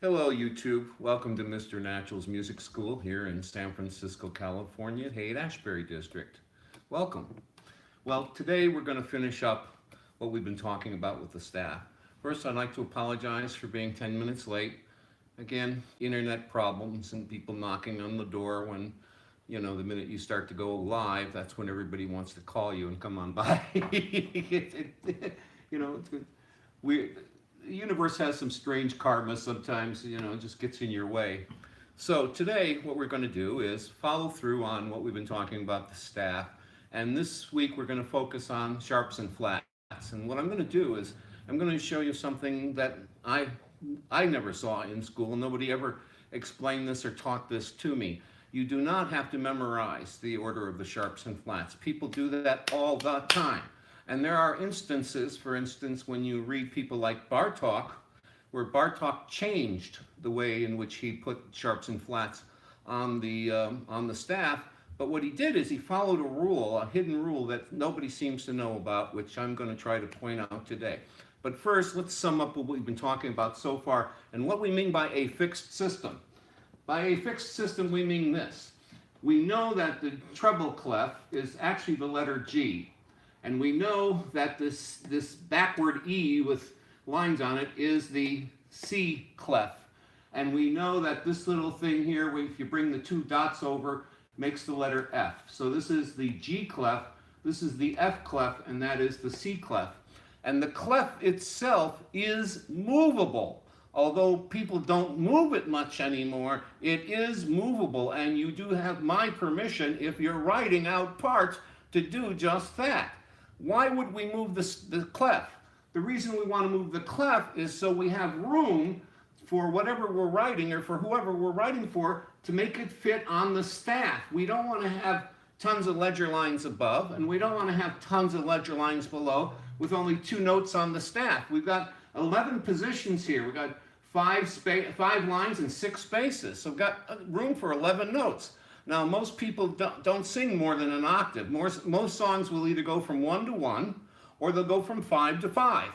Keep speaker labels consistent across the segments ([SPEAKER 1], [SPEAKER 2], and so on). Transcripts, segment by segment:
[SPEAKER 1] Hello, YouTube. Welcome to Mr. Natural's Music School here in San Francisco, California, Haight-Ashbury District. Welcome. Well, today we're going to finish up what we've been talking about with the staff. First, I'd like to apologize for being 10 minutes late. Again, internet problems and people knocking on the door when, the minute you start to go live, that's when everybody wants to call you and come on by. It's good. The universe has some strange karma sometimes, it just gets in your way. So today what we're going to do is follow through on what we've been talking about the staff, and this week we're going to focus on sharps and flats. And what I'm going to do is I'm going to show you something that I never saw in school. Nobody ever explained this or taught this to me. You do not have to memorize the order of the sharps and flats. People do that all the time. And there are instances, for instance, when you read people like Bartók, where Bartók changed the way in which he put sharps and flats on the staff. But what he did is he followed a rule, a hidden rule that nobody seems to know about, which I'm going to try to point out today. But first, let's sum up what we've been talking about so far and what we mean by a fixed system. By a fixed system, we mean this. We know that the treble clef is actually the letter G. And we know that this backward E with lines on it is the C clef. And we know that this little thing here, if you bring the two dots over, makes the letter F. So this is the G clef, this is the F clef, and that is the C clef. And the clef itself is movable. Although people don't move it much anymore, it is movable. And you do have my permission, if you're writing out parts, to do just that. Why would we move the clef? The reason we want to move the clef is so we have room for whatever we're writing or for whoever we're writing for to make it fit on the staff. We don't want to have tons of ledger lines above, and we don't want to have tons of ledger lines below with only 2 notes on the staff. We've got 11 positions here. We've got 5 lines and 6 spaces. So we've got room for 11 notes. Now, most people don't sing more than an octave. Most songs will either go from 1 to 1, or they'll go from 5 to 5.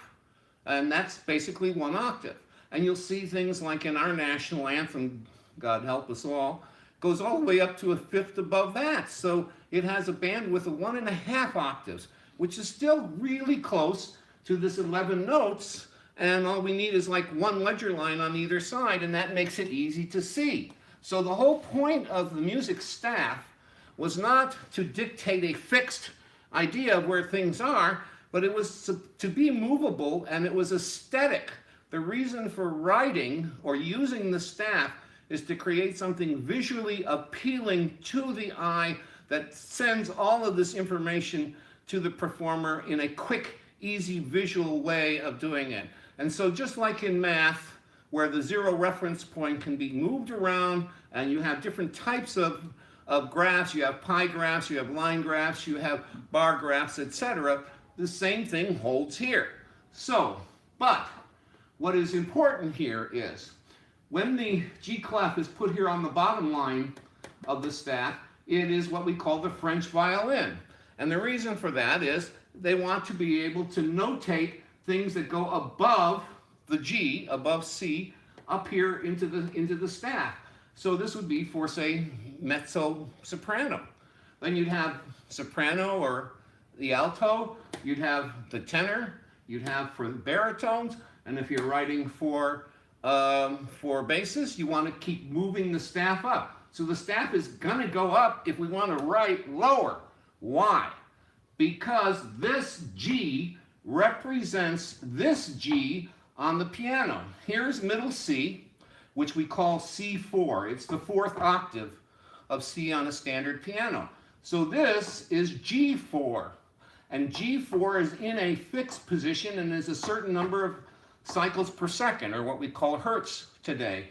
[SPEAKER 1] And that's basically 1 octave. And you'll see things like in our national anthem, God help us all, goes all the way up to a fifth above that. So it has a bandwidth of 1.5 octaves, which is still really close to this 11 notes. And all we need is like 1 ledger line on either side, and that makes it easy to see. So the whole point of the music staff was not to dictate a fixed idea of where things are, but it was to be movable, and it was aesthetic. The reason for writing or using the staff is to create something visually appealing to the eye that sends all of this information to the performer in a quick, easy visual way of doing it. And so just like in math, where the 0 reference point can be moved around, and you have different types of graphs. You have pie graphs, you have line graphs, you have bar graphs, etc. The same thing holds here. So, but what is important here is when the G clef is put here on the bottom line of the staff, it is what we call the French violin. And the reason for that is they want to be able to notate things that go above the G, above C, up here into the staff. So this would be for, say, mezzo soprano. Then you'd have soprano or the alto, you'd have the tenor, you'd have for the baritones, and if you're writing for basses, you want to keep moving the staff up. So the staff is going to go up if we want to write lower. Why? Because this G represents this G on the piano. Here's middle C, which we call C4. It's the 4th octave of C on a standard piano. So this is G4, and G4 is in a fixed position and is a certain number of cycles per second, or what we call hertz today.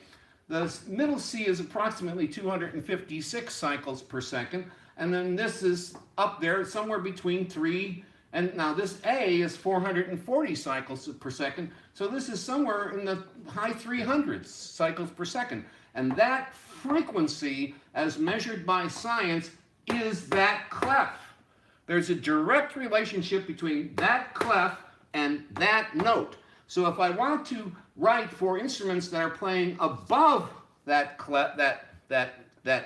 [SPEAKER 1] The middle C is approximately 256 cycles per second, and then this is up there somewhere between 3 and now this A is 440 cycles per second, so this is somewhere in the high 300s cycles per second. And that frequency, as measured by science, is that clef. There's a direct relationship between that clef and that note. So if I want to write for instruments that are playing above that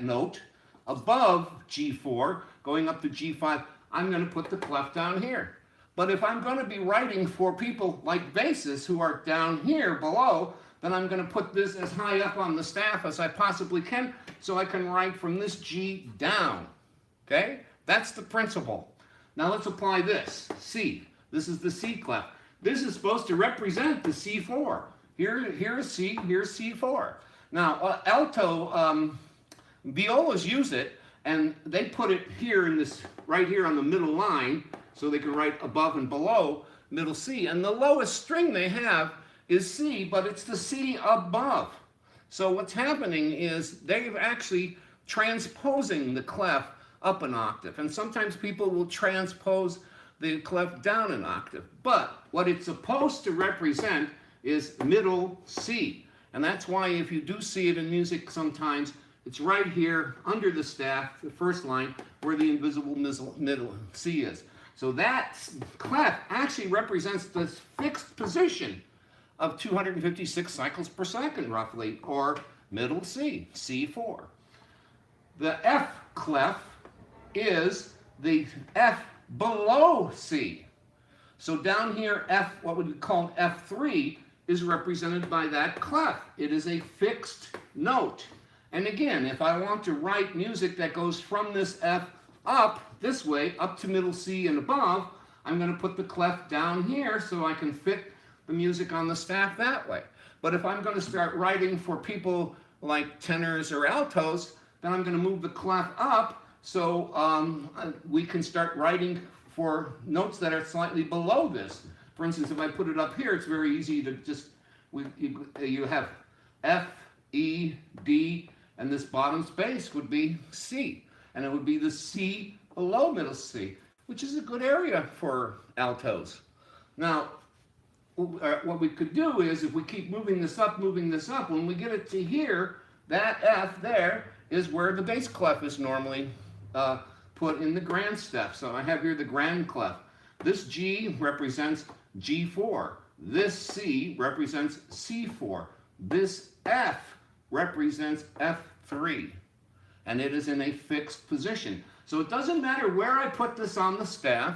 [SPEAKER 1] note, above G4, going up to G5, I'm going to put the clef down here. But if I'm going to be writing for people like bassists who are down here below, then I'm going to put this as high up on the staff as I possibly can, so I can write from this G down. Okay? That's the principle. Now let's apply this. C. This is the C clef. This is supposed to represent the C4. Here is C, here's C4. Now, alto violas use it, and they put it here in this, right here on the middle line, so they can write above and below middle C. And the lowest string they have is C, but it's the C above. So what's happening is they're actually transposing the clef up an octave. And sometimes people will transpose the clef down an octave. But what it's supposed to represent is middle C. And that's why if you do see it in music sometimes, it's right here under the staff, the first line, where the invisible middle C is. So that clef actually represents the fixed position of 256 cycles per second, roughly, or middle C, C4. The F clef is the F below C. So down here, F, what would be called F3, is represented by that clef. It is a fixed note. And again, if I want to write music that goes from this F up this way, up to middle C and above, I'm going to put the clef down here so I can fit the music on the staff that way. But if I'm going to start writing for people like tenors or altos, then I'm going to move the clef up so we can start writing for notes that are slightly below this. For instance, if I put it up here, it's very easy to just, you have F, E, D, and this bottom space would be C. And it would be the C below middle C, which is a good area for altos. Now, what we could do is, if we keep moving this up, when we get it to here, that F there is where the bass clef is normally put in the grand step. So I have here the grand clef. This G represents G4. This C represents C4. This F represents F3. And it is in a fixed position. So it doesn't matter where I put this on the staff.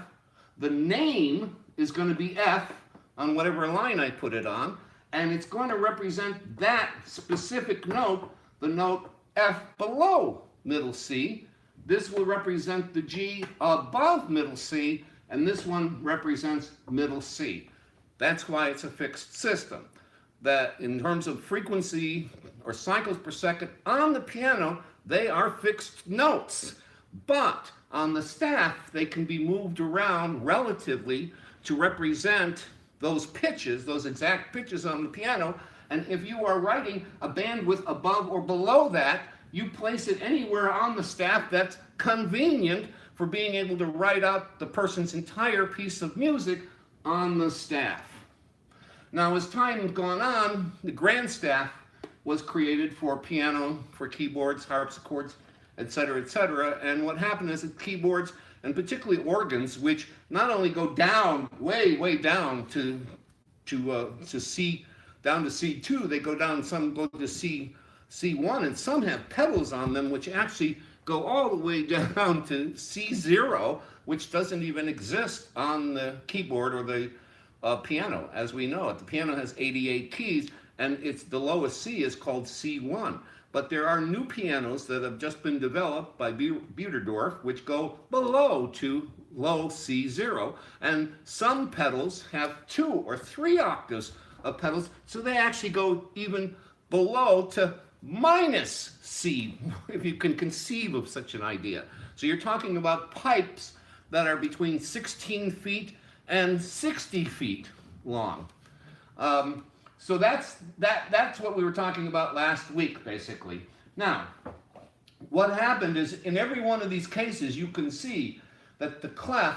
[SPEAKER 1] The name is going to be F on whatever line I put it on. And it's going to represent that specific note, the note F below middle C. This will represent the G above middle C, and this one represents middle C. That's why it's a fixed system. That in terms of frequency or cycles per second on the piano, they are fixed notes. But on the staff, they can be moved around relatively to represent those pitches, those exact pitches on the piano. And if you are writing a bandwidth above or below that, you place it anywhere on the staff that's convenient for being able to write out the person's entire piece of music on the staff. Now, as time has gone on, the grand staff was created for piano, for keyboards, harpsichords, etc., etc. And what happened is that keyboards, and particularly organs, which not only go down, way down to C, down to C2, they go down, some go to C1, and some have pedals on them which actually go all the way down to C0, which doesn't even exist on the keyboard or the piano, as we know it. The piano has 88 keys, and it's the lowest C is called C1. But there are new pianos that have just been developed by Beuterdorf, which go below to low C0, and some pedals have 2 or 3 octaves of pedals, so they actually go even below to minus C, if you can conceive of such an idea. So you're talking about pipes that are between 16 feet and 60 feet long. So that's what we were talking about last week, basically. Now, what happened is, in every one of these cases, you can see that the clef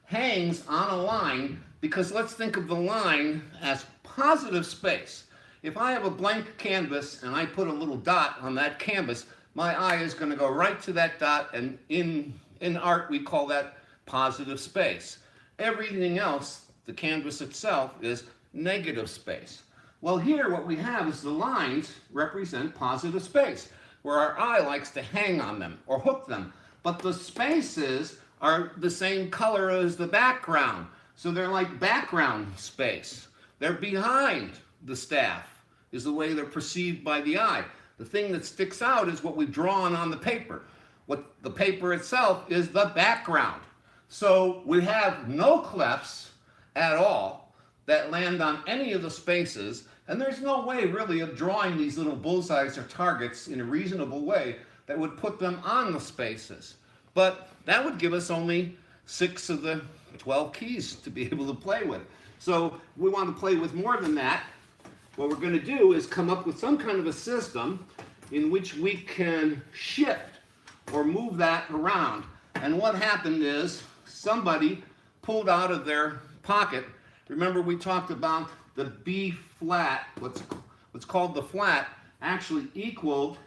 [SPEAKER 1] hangs on a line, because let's think of the line as positive space. If I have a blank canvas and I put a little dot on that canvas, my eye is going to go right to that dot, and in art we call that positive space. Everything else, the canvas itself, is negative space. Well, here what we have is the lines represent positive space, where our eye likes to hang on them or hook them. But the spaces are the same color as the background. So they're like background space. They're behind the staff, is the way they're perceived by the eye. The thing that sticks out is what we've drawn on the paper. What the paper itself is the background. So we have no clefs at all that land on any of the spaces, and there's no way really of drawing these little bullseyes or targets in a reasonable way that would put them on the spaces. But that would give us only 6 of the 12 keys to be able to play with. So we want to play with more than that. What we're going to do is come up with some kind of a system in which we can shift or move that around. And what happened is somebody pulled out of their pocket. Remember, we talked about the B flat, what's called the flat, actually equaled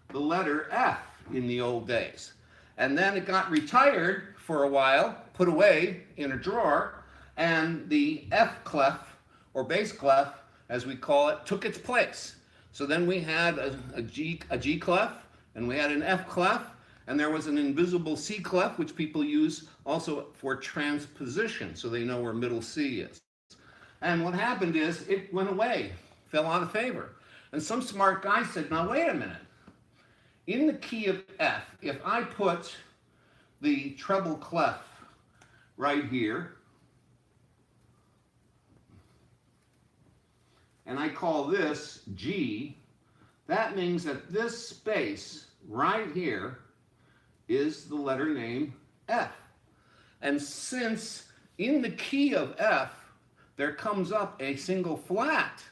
[SPEAKER 1] the letter F in the old days. And then it got retired for a while, put away in a drawer, and the F clef, or bass clef, as we call it, took its place. So then we had a G clef, and we had an F clef, and there was an invisible C clef, which people use also for transposition, so they know where middle C is. And what happened is it went away, fell out of favor. And some smart guy said, now wait a minute. In the key of F, if I put the treble clef right here, and I call this G, that means that this space right here is the letter name F. And since in the key of F, there comes up a single flat,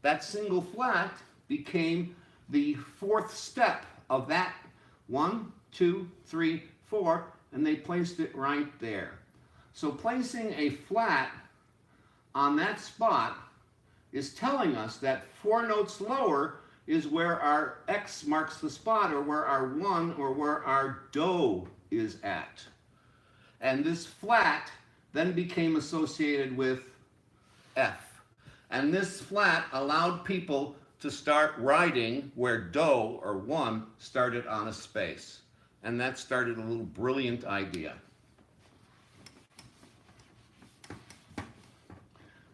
[SPEAKER 1] that single flat became the 4th step of that 1, 2, 3, 4, and they placed it right there. So placing a flat on that spot is telling us that 4 notes lower is where our X marks the spot, or where our 1 or where our do is at. And this flat then became associated with F. And this flat allowed people to start writing where do or 1 started on a space. And that started a little brilliant idea.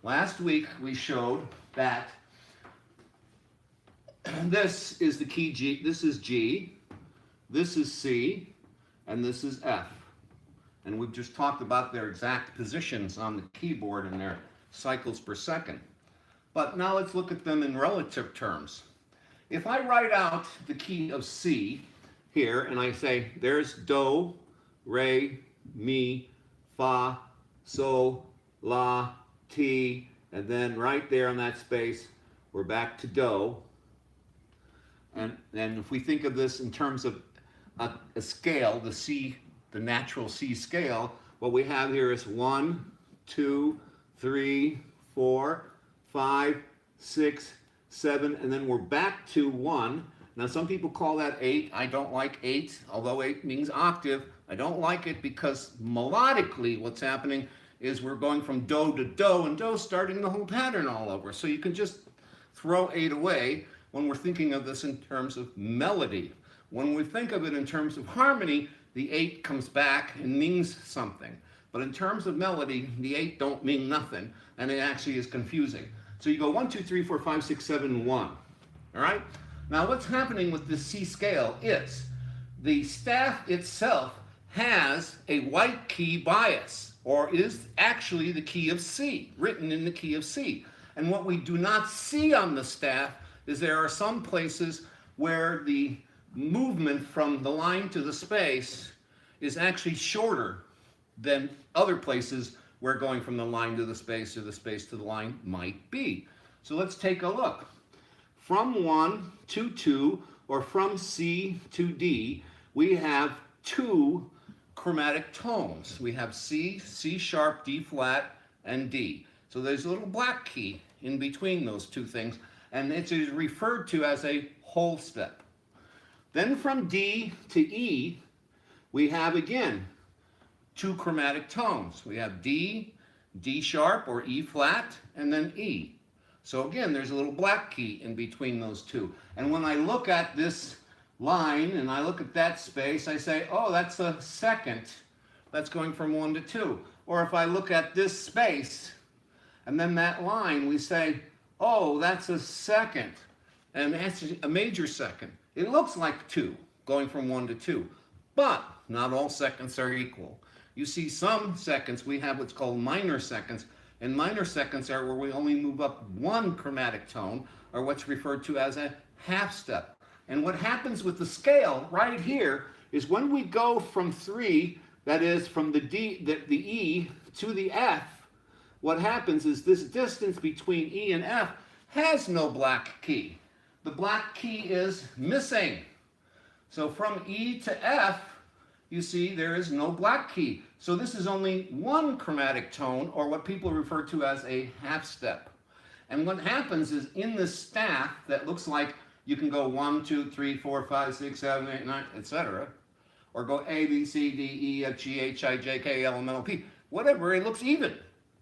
[SPEAKER 1] Last week we showed that this is the key G, this is G, this is C, and this is F. And we've just talked about their exact positions on the keyboard and their cycles per second. But now let's look at them in relative terms. If I write out the key of C here, and I say, there's do, re, mi, fa, sol, la, ti, and then right there in that space, we're back to do. And if we think of this in terms of a scale, the C, the natural C scale, what we have here is 1, 2, 3, 4, 5, 6, 7, and then we're back to 1. Now some people call that 8. I don't like 8, although 8 means octave. I don't like it because melodically what's happening is we're going from do to do, and do starting the whole pattern all over. So you can just throw 8 away when we're thinking of this in terms of melody. When we think of it in terms of harmony, the 8 comes back and means something. But in terms of melody, the 8 don't mean nothing, and it actually is confusing. So you go 1, 2, 3, 4, 5, 6, 7, 1. All right? Now what's happening with this C scale is the staff itself has a white key bias, or is actually the key of C, written in the key of C. And what we do not see on the staff is there are some places where the movement from the line to the space is actually shorter than other places where going from the line to the space or the space to the line might be. So let's take a look. From 1 to 2, or from C to D, we have 2 chromatic tones. We have C, C sharp, D flat, and D. So there's a little black key in between those 2 things, and it is referred to as a whole step. Then from D to E, we have again 2 chromatic tones. We have D, D sharp or E flat, and then E. So again, there's a little black key in between those two. And when I look at this line and I look at that space, I say, oh, that's a second. That's going from 1 to 2. Or if I look at this space and then that line, we say, oh, that's a second. And that's a major second. It looks like 2, going from 1 to 2. But not all seconds are equal. You see some seconds, we have what's called minor seconds. And minor seconds are where we only move up 1 chromatic tone, or what's referred to as a half step. And what happens with the scale right here is when we go from 3, that is from the E to the F, what happens is this distance between E and F has no black key. The black key is missing. So from E to F, you see there is no black key. So this is only 1 chromatic tone, or what people refer to as a half step. And what happens is in this staff that looks like you can go 1, 2, 3, 4, 5, 6, 7, 8, 9, etc. Or go A, B, C, D, E, F, G, H, I, J, K, L, M, N, O, P. Whatever, it looks even.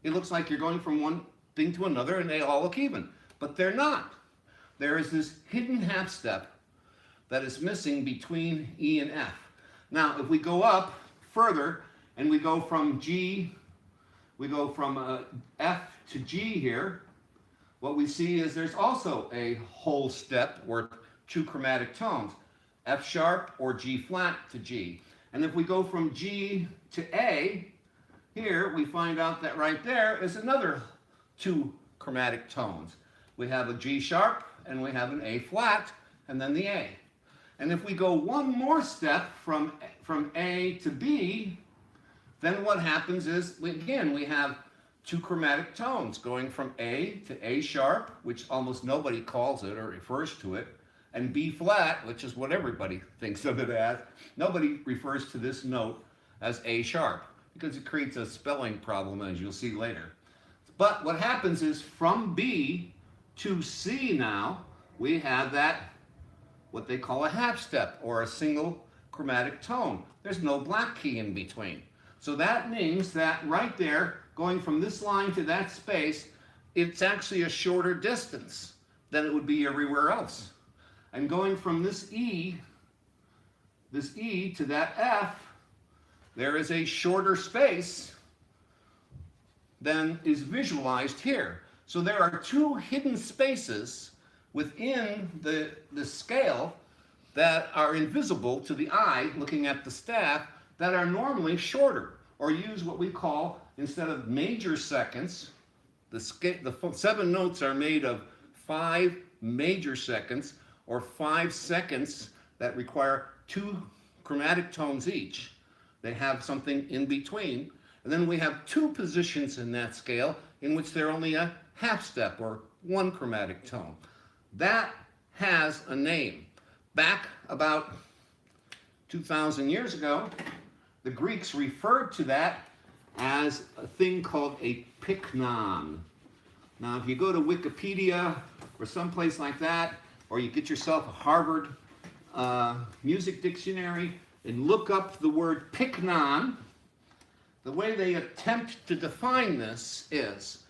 [SPEAKER 1] It looks like you're going from one thing to another and they all look even. But they're not. There is this hidden half step that is missing between E and F. Now, if we go up further and we go from G, we go from F to G here, what we see is there's also a whole step or 2 chromatic tones, F sharp or G flat to G. And if we go from G to A, here we find out that right there is another 2 chromatic tones. We have a G sharp and we have an A flat and then the A. And if we go one more step from A to B, then what happens is, again, we have 2 chromatic tones going from A to A sharp, which almost nobody calls it or refers to it, and B flat, which is what everybody thinks of it as. Nobody refers to this note as A sharp because it creates a spelling problem, as you'll see later. But what happens is from B to C now, we have that, what they call a half step or a single chromatic tone. There's no black key in between. So that means that right there, going from this line to that space, it's actually a shorter distance than it would be everywhere else. And going from this E to that F, there is a shorter space than is visualized here. So there are 2 hidden spaces within the scale that are invisible to the eye looking at the staff that are normally shorter, or use what we call, instead of major seconds, the 7 notes are made of 5 major seconds, or 5 seconds that require 2 chromatic tones each. They have something in between. And then we have 2 positions in that scale in which they're only a half step or 1 chromatic tone. That has a name. Back about 2,000 years ago, the Greeks referred to that as a thing called a pyknon. Now, if you go to Wikipedia or someplace like that, or you get yourself a Harvard music dictionary and look up the word pyknon, the way they attempt to define this is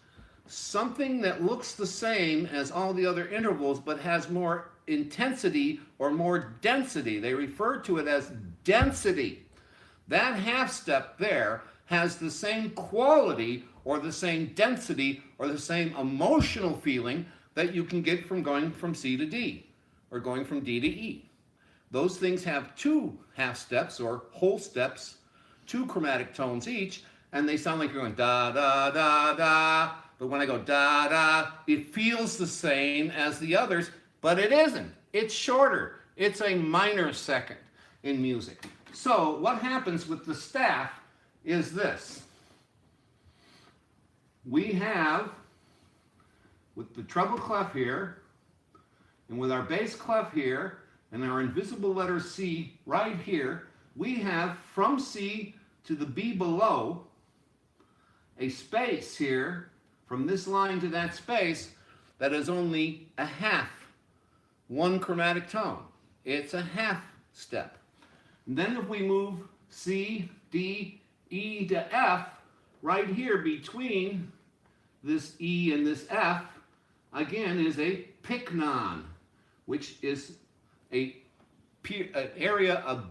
[SPEAKER 1] something that looks the same as all the other intervals but has more intensity or more density. They refer to it as density. That half step there has the same quality or the same density or the same emotional feeling that you can get from going from C to D or going from D to E. Those things have 2 half steps or whole steps, 2 chromatic tones each, and they sound like you're going da, da, da, da. But when I go da, da, it feels the same as the others, but it isn't. It's shorter. It's a minor second in music. So what happens with the staff is this. We have, with the treble clef here, and with our bass clef here, and our invisible letter C right here, we have from C to the B below a space here from this line to that space that is only a half, 1 chromatic tone. It's a half step. And then if we move C, D, E to F, right here between this E and this F, again, is a pyknon, which is an area of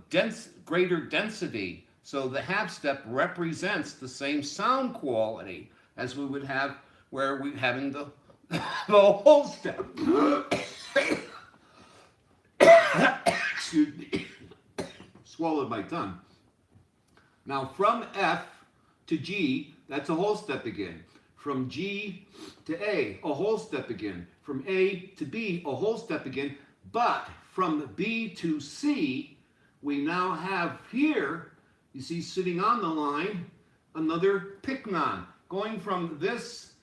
[SPEAKER 1] greater density. So the half step represents the same sound quality as we would have where we're having the whole step. Excuse me. Swallowed my tongue. Now from F to G, that's a whole step again. From G to A, a whole step again. From A to B, a whole step again. But from B to C, we now have here, you see sitting on the line, another pyknon. Going from this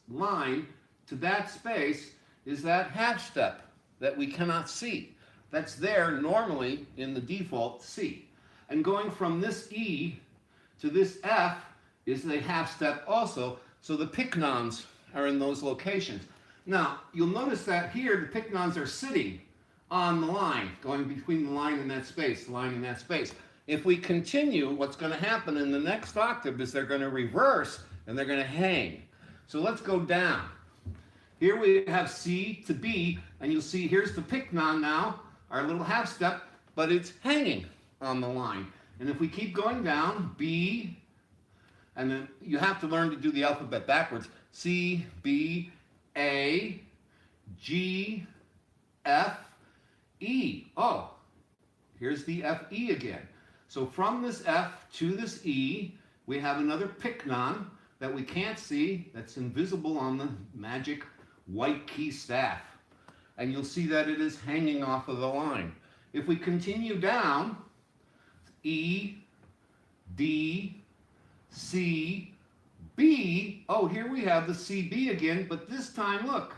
[SPEAKER 1] line to that space is that half step that we cannot see. That's there normally in the default C. And going from this E to this F is a half step also. So the pyknons are in those locations. Now, you'll notice that here the pyknons are sitting on the line, going between the line and that space, the line and that space. If we continue, what's going to happen in the next octave is they're going to reverse and they're going to hang. So let's go down. Here we have C to B, and you'll see here's the pyknon now, our little half step, but it's hanging on the line. And if we keep going down, B, and then you have to learn to do the alphabet backwards. C, B, A, G, F, E. Oh, here's the F, E again. So from this F to this E, we have another pyknon that we can't see, that's invisible on the magic white key staff. And you'll see that it is hanging off of the line. If we continue down, E, D, C, B, oh, here we have the CB again, but this time, look,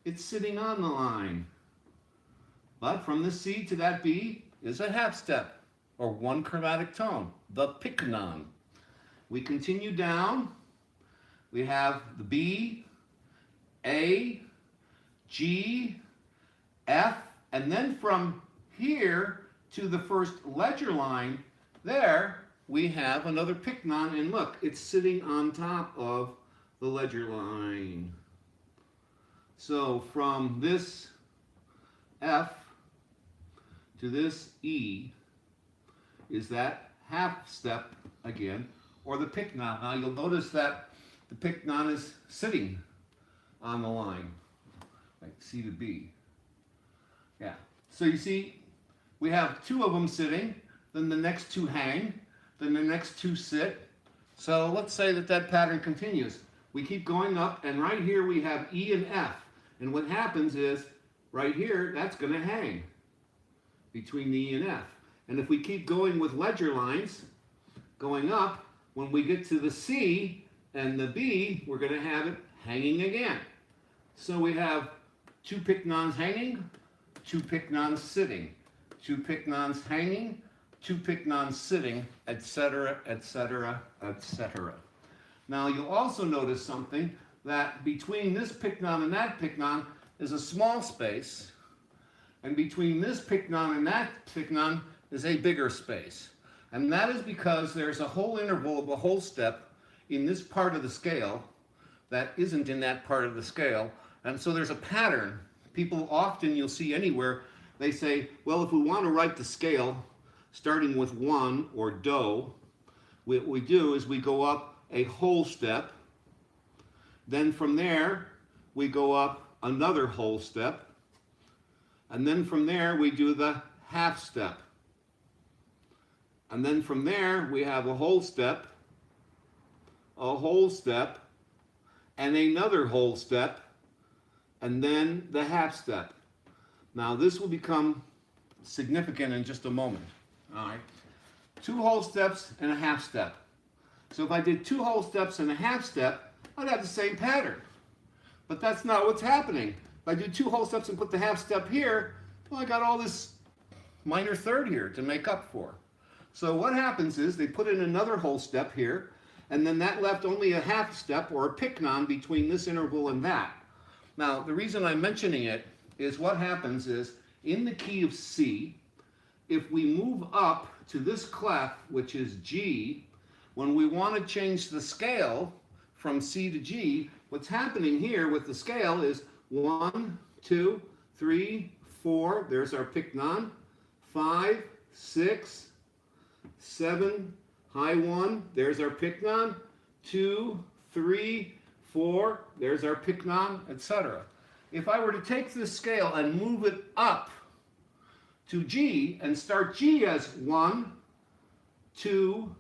[SPEAKER 1] it's sitting on the line. But from the C to that B is a half step, or one chromatic tone, the pyknon. We continue down, we have the B, A, G, F, and then from here to the first ledger line, there we have another pyknon, and look, it's sitting on top of the ledger line. So from this F to this E is that half step again, or the pyknon. Now you'll notice that the pyknon is sitting on the line, like C to B. Yeah, so you see, we have two of them sitting, then the next two hang, then the next two sit. So let's say that that pattern continues. We keep going up, and right here we have E and F. And what happens is, right here, that's going to hang between the E and F. And if we keep going with ledger lines, going up, when we get to the C and the B, we're going to have it hanging again. So we have two pyknons hanging, two pyknons sitting, two pyknons hanging, two pyknons sitting, etc., etc., etc. Now you'll also notice something, that between this pyknon and that pyknon is a small space, and between this pyknon and that pyknon is a bigger space. And that is because there's a whole interval of a whole step in this part of the scale that isn't in that part of the scale. And so there's a pattern. People often, you'll see anywhere, they say, well, if we want to write the scale starting with 1 or do, what we do is we go up a whole step. Then from there, we go up another whole step. And then from there, we do the half step. And then from there, we have a whole step, and another whole step, and then the half step. Now, this will become significant in just a moment. All right. 2 whole steps and a half step. So if I did 2 whole steps and a half step, I'd have the same pattern. But that's not what's happening. If I do 2 whole steps and put the half step here, well, I got all this minor third here to make up for. So what happens is they put in another whole step here, and then that left only a half step or a pyknon between this interval and that. Now, the reason I'm mentioning it is what happens is, in the key of C, if we move up to this clef, which is G, when we want to change the scale from C to G, what's happening here with the scale is 1, 2, 3, 4, there's our pyknon, 5, 6, 7, high 1, there's our pyknon, 2, 3, 4, there's our pyknon, etc. If I were to take this scale and move it up to G and start G as 1, 2,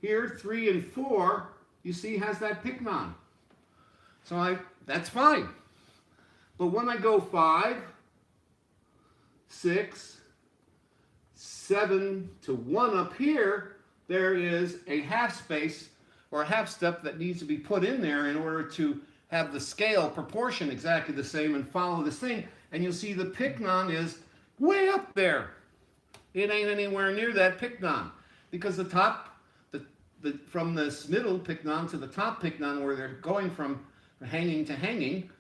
[SPEAKER 1] here 3 and 4, you see has that pyknon. So that's fine. But when I go 5, 6, 7 to 1 up here, there is a half space or a half step that needs to be put in there in order to have the scale proportion exactly the same and follow this thing. And you'll see the pyknon is way up there. It ain't anywhere near that pyknon because the top, from this middle pyknon to the top pyknon where they're going from hanging to hanging,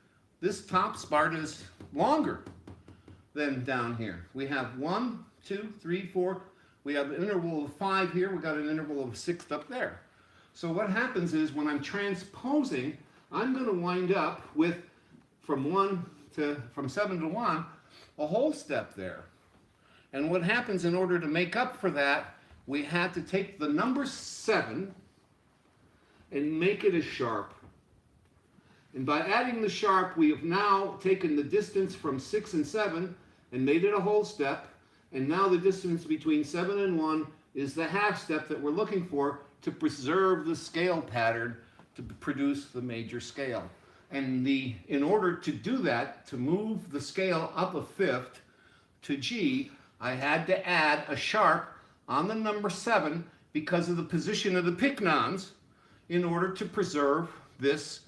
[SPEAKER 1] this top part is longer than down here. We have 1, 2, 3, 4. We have an interval of 5 here. We got an interval of 6 up there. So what happens is when I'm transposing, I'm going to wind up with from 7 to 1, a whole step there. And what happens in order to make up for that, we had to take the number 7 and make it a sharp. And by adding the sharp, we have now taken the distance from 6 and 7 and made it a whole step. And now the distance between 7 and 1 is the half step that we're looking for to preserve the scale pattern to produce the major scale. And in order to do that, to move the scale up a fifth to G, I had to add a sharp on the number 7 because of the position of the pyknons in order to preserve this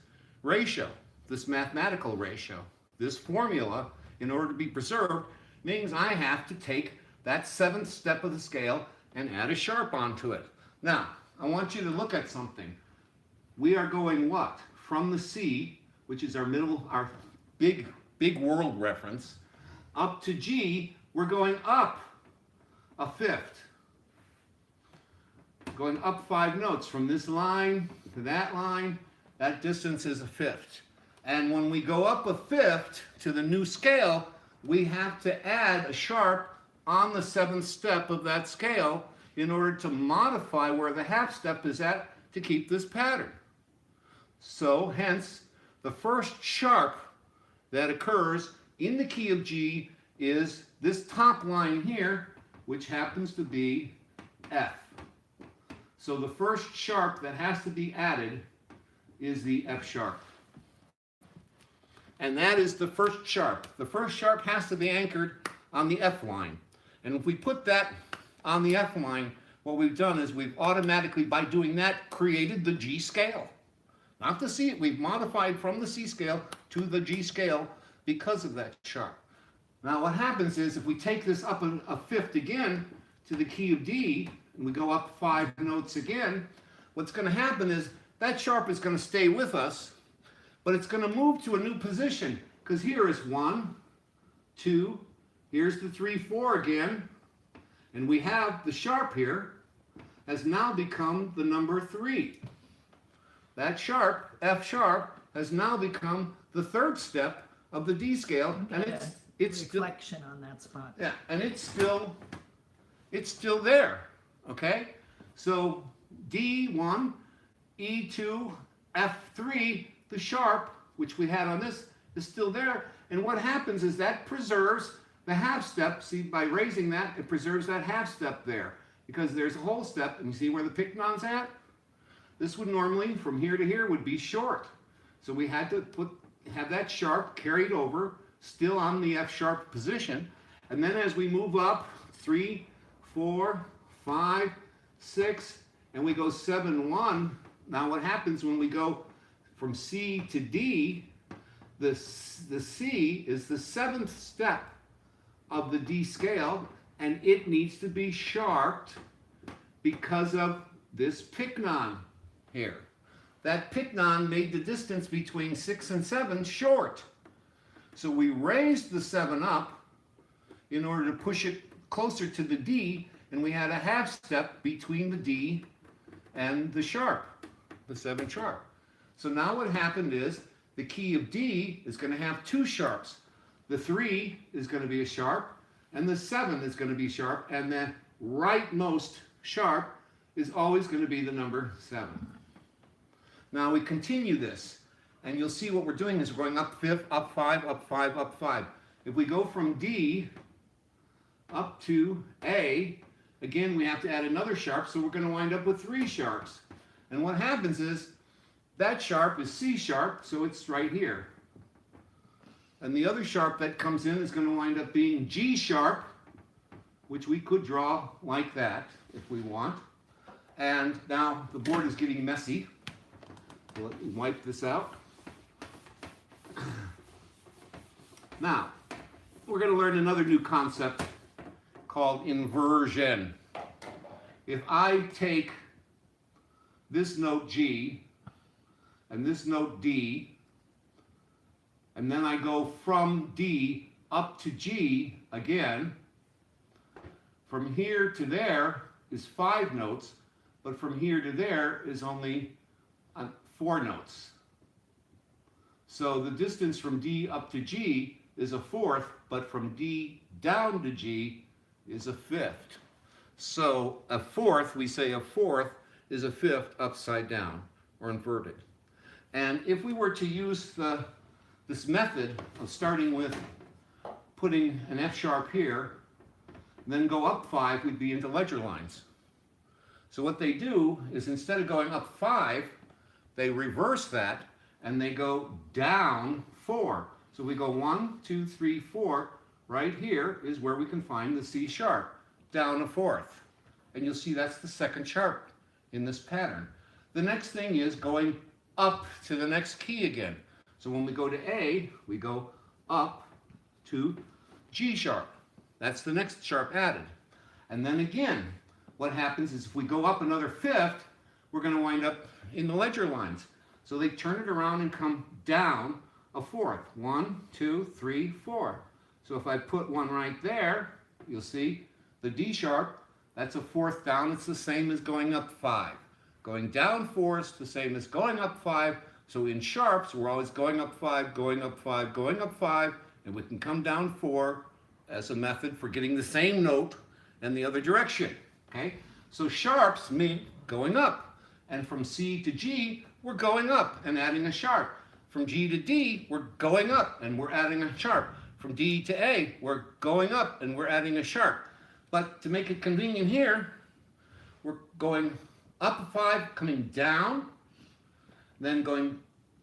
[SPEAKER 1] ratio, this mathematical ratio. This formula, in order to be preserved, means I have to take that 7th step of the scale and add a sharp onto it. Now, I want you to look at something. We are going what? From the C, which is our big world reference, up to G, we're going up a fifth. Going up 5 notes from this line to that line, that distance is a fifth. And when we go up a fifth to the new scale, we have to add a sharp on the 7th step of that scale in order to modify where the half step is at to keep this pattern. So hence, the first sharp that occurs in the key of G is this top line here, which happens to be F. So the first sharp that has to be added is the F sharp. And that is the first sharp. The first sharp has to be anchored on the F line. And if we put that on the F line, what we've done is we've automatically, by doing that, created the G scale. Not the C, we've modified from the C scale to the G scale because of that sharp. Now what happens is if we take this up a fifth again to the key of D, and we go up 5 notes again, what's going to happen is that sharp is going to stay with us, but it's going to move to a new position, because here is 1, 2, here's the 3, 4 again, and we have the sharp here has now become the number 3. That sharp, F sharp, has now become the 3rd step of the D scale, and it's
[SPEAKER 2] reflection still, on that spot.
[SPEAKER 1] Yeah, and it's still there. Okay, so D1, E2, F3, the sharp, which we had on this, is still there. And what happens is that preserves the half step. See, by raising that, it preserves that half step there because there's a whole step. And you see where the pyknon's at? This would normally, from here to here, would be short. So we had to have that sharp carried over, still on the F sharp position. And then as we move up, 3, 4, 5, 6, and we go 7, 1. Now what happens when we go from C to D, the C is the 7th step of the D scale, and it needs to be sharped because of this pyknon here. That pyknon made the distance between 6 and 7 short. So we raised the 7 up in order to push it closer to the D, and we had a half step between the D and the sharp, the 7 sharp. So now what happened is the key of D is going to have 2 sharps. The 3 is going to be a sharp, and the 7 is going to be sharp, and the rightmost sharp is always going to be the number 7. Now we continue this, and you'll see what we're doing is we're going up 5, up 5, up 5, up 5. If we go from D up to A, again we have to add another sharp, so we're going to wind up with 3 sharps. And what happens is that sharp is C sharp, so it's right here. And the other sharp that comes in is going to wind up being G sharp, which we could draw like that if we want. And now the board is getting messy. So let me wipe this out. Now, we're going to learn another new concept called inversion. If I take this note G and this note D, and then I go from D up to G again, from here to there is 5 notes, but from here to there is only 4 notes. So the distance from D up to G is a 4th, but from D down to G is a 5th. So a 4th, we say a 4th is a 5th upside down or inverted. And if we were to use this method of starting with putting an F sharp here, then go up 5, we'd be into ledger lines. So what they do is instead of going up 5, they reverse that and they go down 4. So we go 1, 2, 3, 4. Right here is where we can find the C sharp, down a 4th. And you'll see that's the 2nd sharp in this pattern. The next thing is going up to the next key again. So when we go to A, we go up to G sharp. That's the next sharp added. And then again, what happens is if we go up another 5th, we're going to wind up in the ledger lines. So they turn it around and come down a 4th. 1, 2, 3, 4. So if I put one right there, you'll see the D sharp, that's a 4th down. It's the same as going up 5. Going down 4 is the same as going up 5. So in sharps, we're always going up 5, going up 5, going up 5, and we can come down 4 as a method for getting the same note in the other direction. Okay? So sharps mean going up. And from C to G, we're going up and adding a sharp. From G to D, we're going up and we're adding a sharp. From D to A, we're going up and we're adding a sharp. But to make it convenient here, we're going up 5, coming down, then going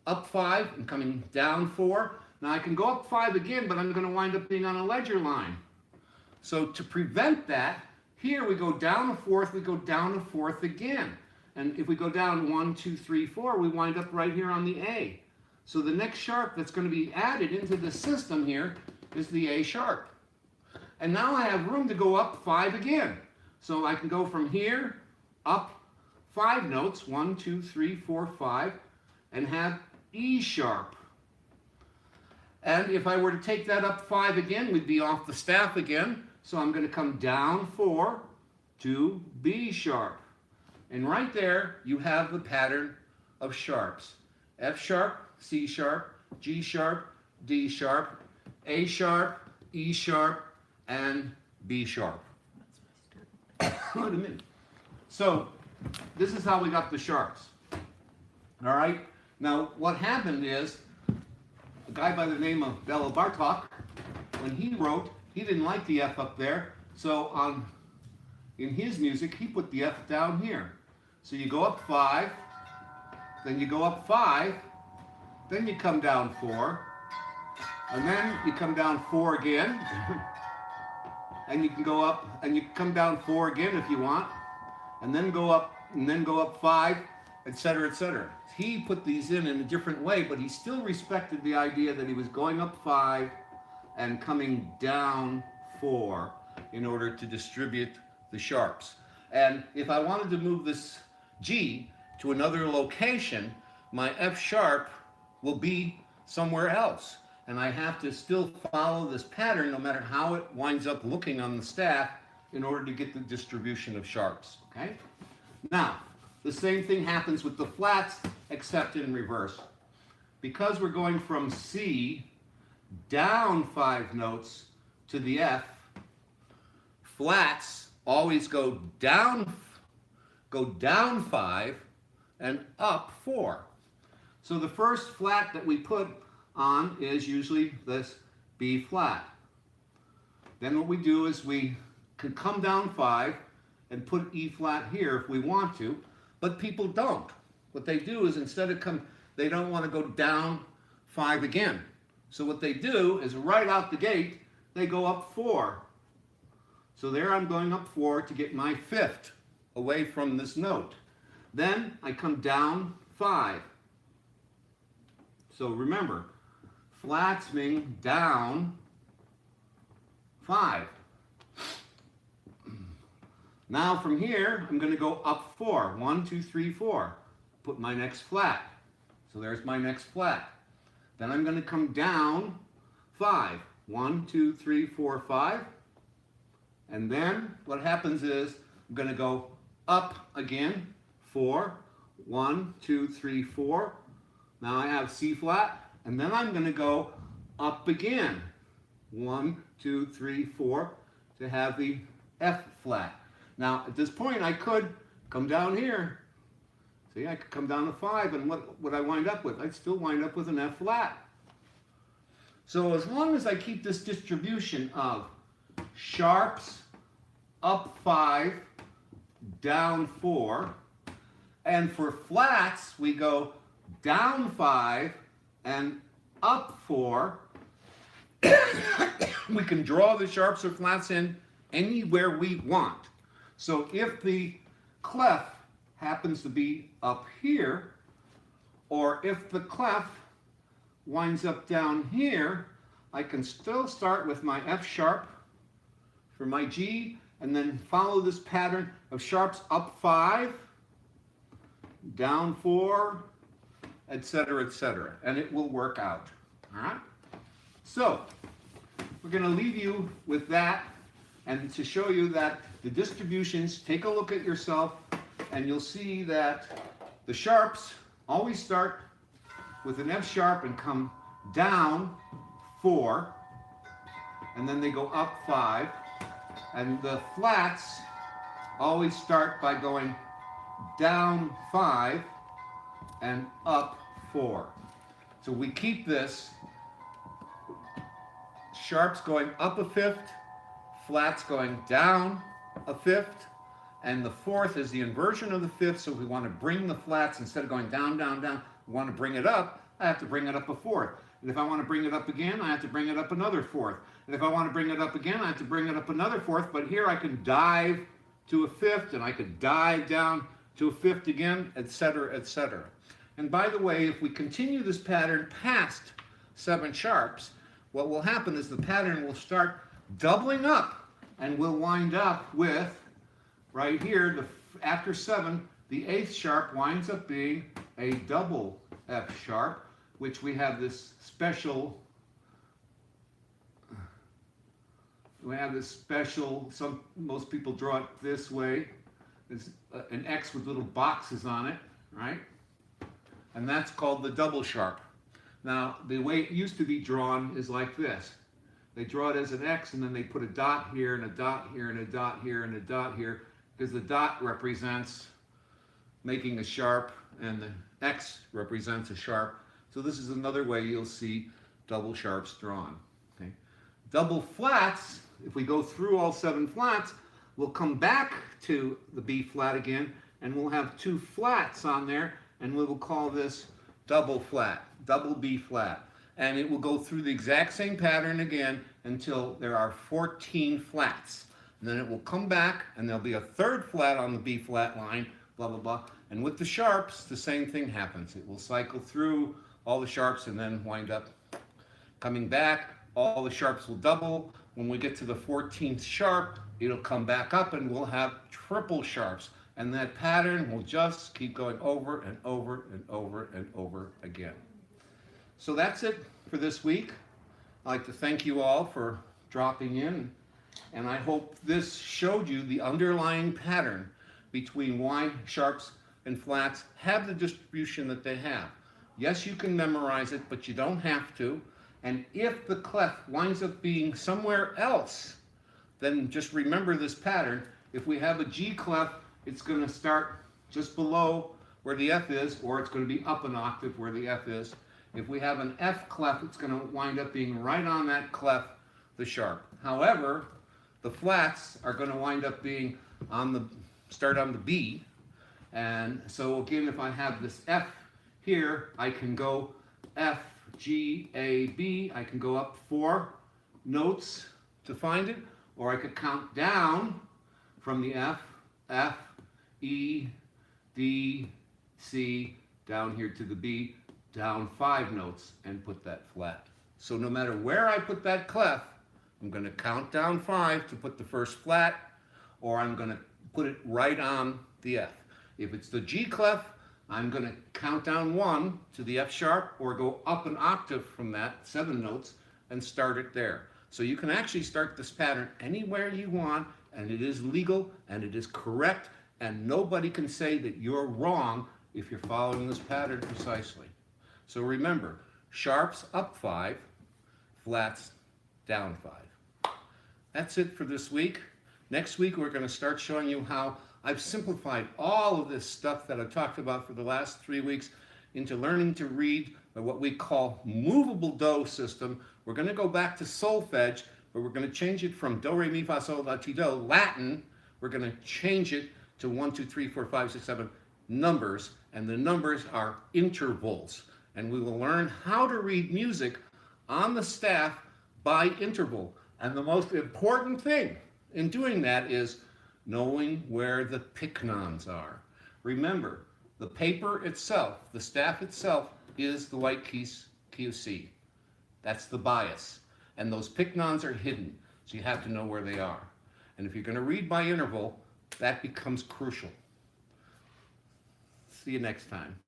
[SPEAKER 1] up 5 and coming down 4. Now I can go up 5 again, but I'm going to wind up being on a ledger line. So to prevent that, here we go down a 4th, we go down a 4th again. And if we go down 1, 2, 3, 4, we wind up right here on the A. So the next sharp that's going to be added into the system here is the A sharp. And now I have room to go up 5 again. So I can go from here up 5 notes, 1, 2, 3, 4, 5, and have E sharp. And if I were to take that up 5 again, we'd be off the staff again. So I'm going to come down 4 to B sharp. And right there, you have the pattern of sharps. F sharp, C sharp, G sharp, D sharp, A sharp, E sharp, and B sharp. Wait a minute. So this is how we got the sharps. All right? Now, what happened is a guy by the name of Bela Bartok, when he wrote, he didn't like the F up there. So in his music, he put the F down here. So you go up 5, then you go up 5, then you come down 4, and then you come down 4 again, and you can go up, and you come down 4 again if you want, and then go up 5, etc., etc. He put these in a different way, but he still respected the idea that he was going up 5 and coming down 4 in order to distribute the sharps. And if I wanted to move this G to another location, my F sharp will be somewhere else. And I have to still follow this pattern no matter how it winds up looking on the staff in order to get the distribution of sharps. Okay? Now, the same thing happens with the flats, except in reverse. Because we're going from C down 5 notes to the F, flats always go down 5 and up 4. So the first flat that we put on is usually this B flat. Then what we do is we can come down 5 and put E flat here if we want to, but people don't. What they do is instead of they don't want to go down 5 again. So what they do is right out the gate, they go up 4. So there I'm going up 4 to get my 5th away from this note. Then I come down 5. So remember, flats mean down 5. Now from here, I'm going to go up 4. 1, 2, 3, 4. Put my next flat. So there's my next flat. Then I'm going to come down 5. 1, 2, 3, 4, 5. And then what happens is I'm going to go up again. 4. 1, 2, 3, 4. Now I have C flat. And then I'm going to go up again. 1, 2, 3, 4 to have the F flat. Now at this point I could come down here. See, I could come down to 5, and what would I wind up with? I'd still wind up with an F flat. So as long as I keep this distribution of sharps up 5, down 4, and for flats we go down 5 and up 4, we can draw the sharps or flats in anywhere we want. So if the clef happens to be up here, or if the clef winds up down here, I can still start with my F sharp for my G, and then follow this pattern of sharps up 5, down 4, etc., and it will work out. All right? So we're going to leave you with that, and to show you that the distributions, take a look at yourself, and you'll see that the sharps always start with an F sharp and come down 4, and then they go up 5, and the flats always start by going down 5 and up 4. So we keep this sharps going up a 5th, flats going down a 5th, and the 4th is the inversion of the 5th, so if we want to bring the flats, instead of going down, down, down, we want to bring it up, I have to bring it up a 4th. And if I want to bring it up again, I have to bring it up another 4th. And if I want to bring it up again, I have to bring it up another 4th, but here I can dive to a 5th, and I could dive down to a 5th again, etc., etc. And by the way, if we continue this pattern past 7 sharps, what will happen is the pattern will start doubling up, and we'll wind up with, right here, after 7, the 8th sharp winds up being a double F sharp, which we have this special, most people draw it this way. It's an X with little boxes on it, right? And that's called the double sharp. Now, the way it used to be drawn is like this. They draw it as an X, and then they put a dot here, and a dot here, and a dot here, and a dot here, because the dot represents making a sharp, and the X represents a sharp. So this is another way you'll see double sharps drawn. Okay? Double flats, if we go through all 7 flats, we'll come back to the B flat again, and we'll have 2 flats on there, and we will call this double flat, double B flat. And it will go through the exact same pattern again until there are 14 flats. And then it will come back, and there'll be a 3rd flat on the B flat line, blah, blah, blah. And with the sharps, the same thing happens. It will cycle through all the sharps and then wind up coming back. All the sharps will double. When we get to the 14th sharp, it'll come back up, and we'll have triple sharps. And that pattern will just keep going over and over and over and over again. So that's it for this week. I'd like to thank you all for dropping in, and I hope this showed you the underlying pattern between why sharps and flats have the distribution that they have. Yes, you can memorize it, but you don't have to. And if the clef winds up being somewhere else, then just remember this pattern. If we have a G clef, it's going to start just below where the F is, or it's going to be up an octave where the F is. If we have an F clef, it's going to wind up being right on that clef, the sharp. However, the flats are going to wind up being start on the B. And so again, if I have this F here, I can go F, G, A, B. I can go up 4 notes to find it, or I could count down from the F, F, E, D, C, down here to the B, down 5 notes and put that flat. So no matter where I put that clef, I'm going to count down 5 to put the first flat, or I'm going to put it right on the F. If it's the G clef, I'm going to count down 1 to the F sharp, or go up an octave from that, 7 notes, and start it there. So you can actually start this pattern anywhere you want, and it is legal, and it is correct, and nobody can say that you're wrong if you're following this pattern precisely. So remember, sharps up 5, flats down 5. That's it for this week. Next week we're going to start showing you how I've simplified all of this stuff that I've talked about for the last 3 weeks into learning to read what we call movable do system. We're going to go back to solfege, but we're going to change it from do, re, mi, fa, sol, la, ti, do, Latin. We're going to change it to 1, 2, 3, 4, 5, 6, 7 numbers, and the numbers are intervals. And we will learn how to read music on the staff by interval. And the most important thing in doing that is knowing where the pyknons are. Remember, the paper itself, the staff itself, is the white key of C. That's the bias. And those pyknons are hidden, so you have to know where they are. And if you're going to read by interval, that becomes crucial. See you next time.